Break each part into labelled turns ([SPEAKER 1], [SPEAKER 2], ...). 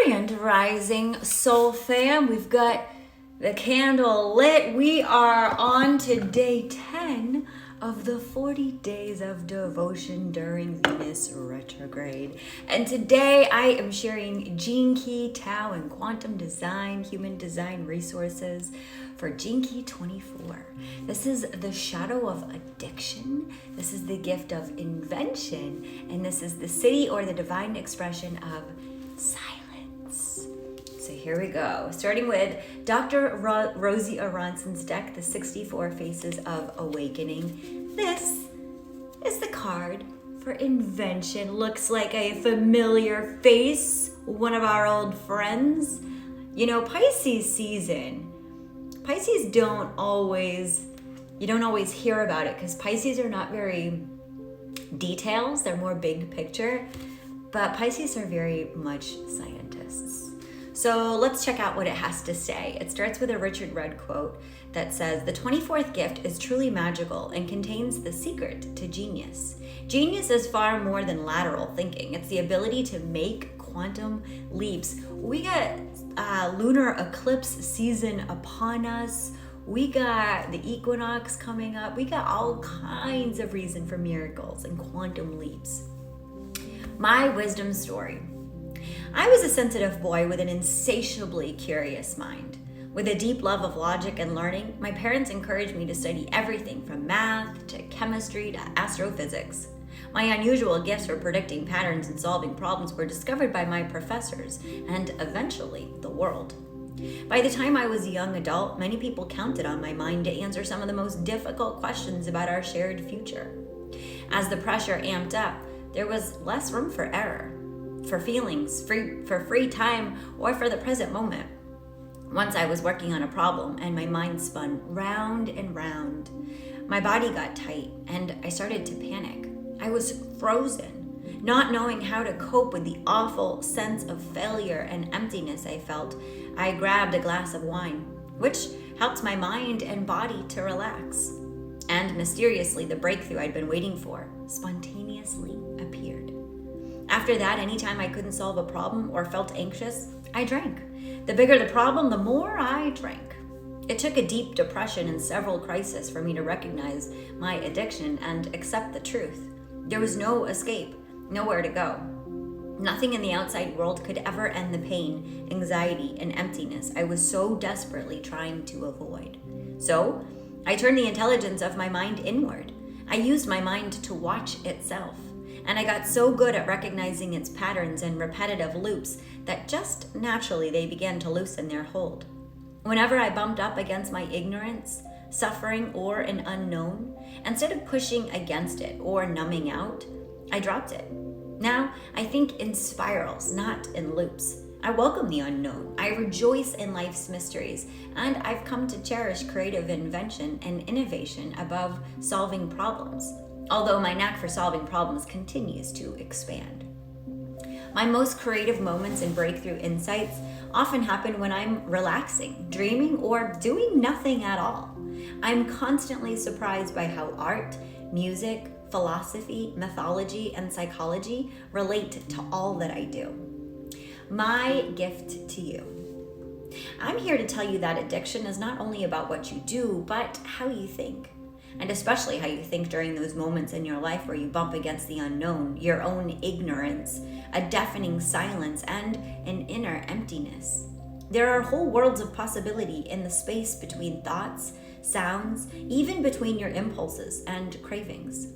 [SPEAKER 1] Grand Rising Soul Fam. We've got the candle lit. We are on to day 10 of the 40 days of devotion during Venus retrograde. And today I am sharing Gene Key, Tao, and quantum design, human design resources for Gene Key 24. This is the shadow of addiction. This is the gift of invention. And this is the city or the divine expression of silence. So here we go. Starting with Dr. Rosy Aronson's deck, the 64 Faces of Awakening. This is the card for invention. Looks like a familiar face, one of our old friends. You know, Pisces season. Pisces you don't always hear about it because Pisces are not very details. They're more big picture. But Pisces are very much scientists. So let's check out what it has to say. It starts with a Richard Rudd quote that says, "The 24th gift is truly magical and contains the secret to genius. Genius is far more than lateral thinking. It's the ability to make quantum leaps." We got lunar eclipse season upon us. We got the equinox coming up. We got all kinds of reason for miracles and quantum leaps. My wisdom story. I was a sensitive boy with an insatiably curious mind. With a deep love of logic and learning, my parents encouraged me to study everything from math to chemistry to astrophysics. My unusual gifts for predicting patterns and solving problems were discovered by my professors and eventually the world. By the time I was a young adult, many people counted on my mind to answer some of the most difficult questions about our shared future. As the pressure amped up, there was less room for error, for feelings, for free time, or for the present moment. Once I was working on a problem and my mind spun round and round. My body got tight and I started to panic. I was frozen, not knowing how to cope with the awful sense of failure and emptiness I felt. I grabbed a glass of wine, which helped my mind and body to relax. And mysteriously, the breakthrough I'd been waiting for spontaneously appeared. After that, anytime I couldn't solve a problem or felt anxious, I drank. The bigger the problem, the more I drank. It took a deep depression and several crises for me to recognize my addiction and accept the truth. There was no escape, nowhere to go. Nothing in the outside world could ever end the pain, anxiety, and emptiness I was so desperately trying to avoid. So, I turned the intelligence of my mind inward. I used my mind to watch itself. And I got so good at recognizing its patterns and repetitive loops that just naturally they began to loosen their hold. Whenever I bumped up against my ignorance, suffering, or an unknown, instead of pushing against it or numbing out, I dropped it. Now, I think in spirals, not in loops. I welcome the unknown. I rejoice in life's mysteries, and I've come to cherish creative invention and innovation above solving problems, although my knack for solving problems continues to expand. My most creative moments and breakthrough insights often happen when I'm relaxing, dreaming, or doing nothing at all. I'm constantly surprised by how art, music, philosophy, mythology, and psychology relate to all that I do. My gift to you. I'm here to tell you that addiction is not only about what you do, but how you think. And especially how you think during those moments in your life where you bump against the unknown, your own ignorance, a deafening silence, and an inner emptiness. There are whole worlds of possibility in the space between thoughts, sounds, even between your impulses and cravings.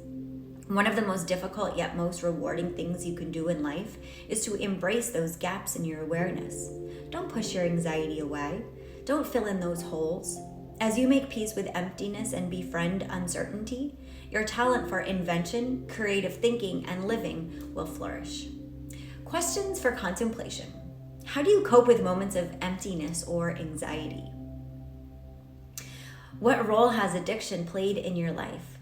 [SPEAKER 1] One of the most difficult yet most rewarding things you can do in life is to embrace those gaps in your awareness. Don't push your anxiety away. Don't fill in those holes. As you make peace with emptiness and befriend uncertainty, your talent for invention, creative thinking, and living will flourish. Questions for contemplation. How do you cope with moments of emptiness or anxiety? What role has addiction played in your life?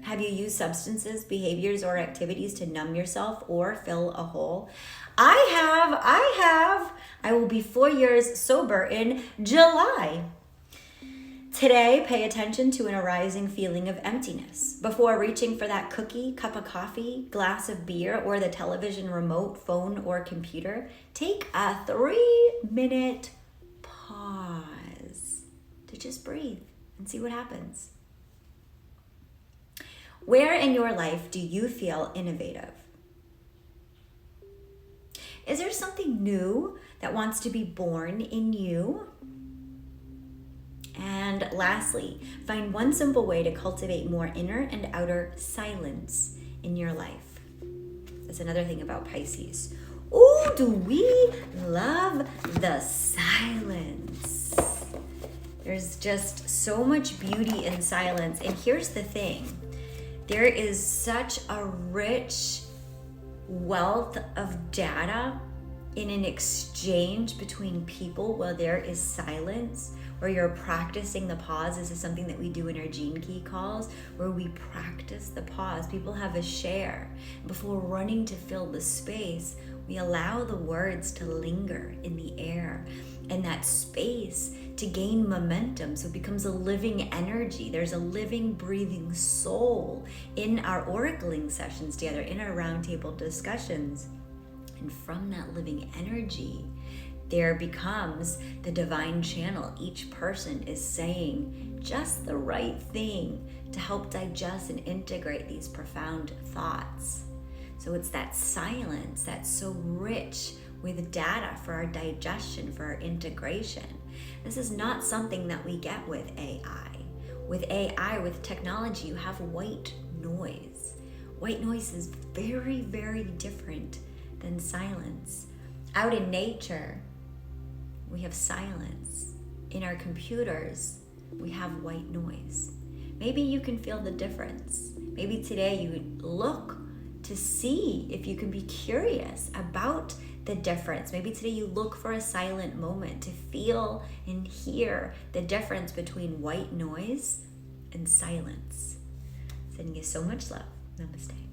[SPEAKER 1] Have you used substances, behaviors, or activities to numb yourself or fill a hole? I have. I will be 4 years sober in July. Today, pay attention to an arising feeling of emptiness. Before reaching for that cookie, cup of coffee, glass of beer, or the television remote, phone, or computer, take a 3-minute pause to just breathe and see what happens. Where in your life do you feel innovative? Is there something new that wants to be born in you? And lastly, find one simple way to cultivate more inner and outer silence in your life. That's another thing about Pisces. Oh, do we love the silence? There's just so much beauty in silence. And here's the thing. There is such a rich wealth of data in an exchange between people where there is silence, where you're practicing the pause. This is something that we do in our Gene Key calls, where we practice the pause. People have a share. Before running to fill the space, we allow the words to linger in the air and that space to gain momentum, so it becomes a living energy. There's a living, breathing soul in our oracling sessions together, in our roundtable discussions. And from that living energy, there becomes the divine channel. Each person is saying just the right thing to help digest and integrate these profound thoughts. So it's that silence that's so rich with data for our digestion, for our integration. This is not something that we get with AI. With AI, with technology, you have white noise. White noise is very, very different than silence. Out in nature, we have silence. In our computers, we have white noise. Maybe you can feel the difference. Maybe today you look to see if you can be curious about the difference. Maybe today you look for a silent moment to feel and hear the difference between white noise and silence. Sending you so much love. Namaste.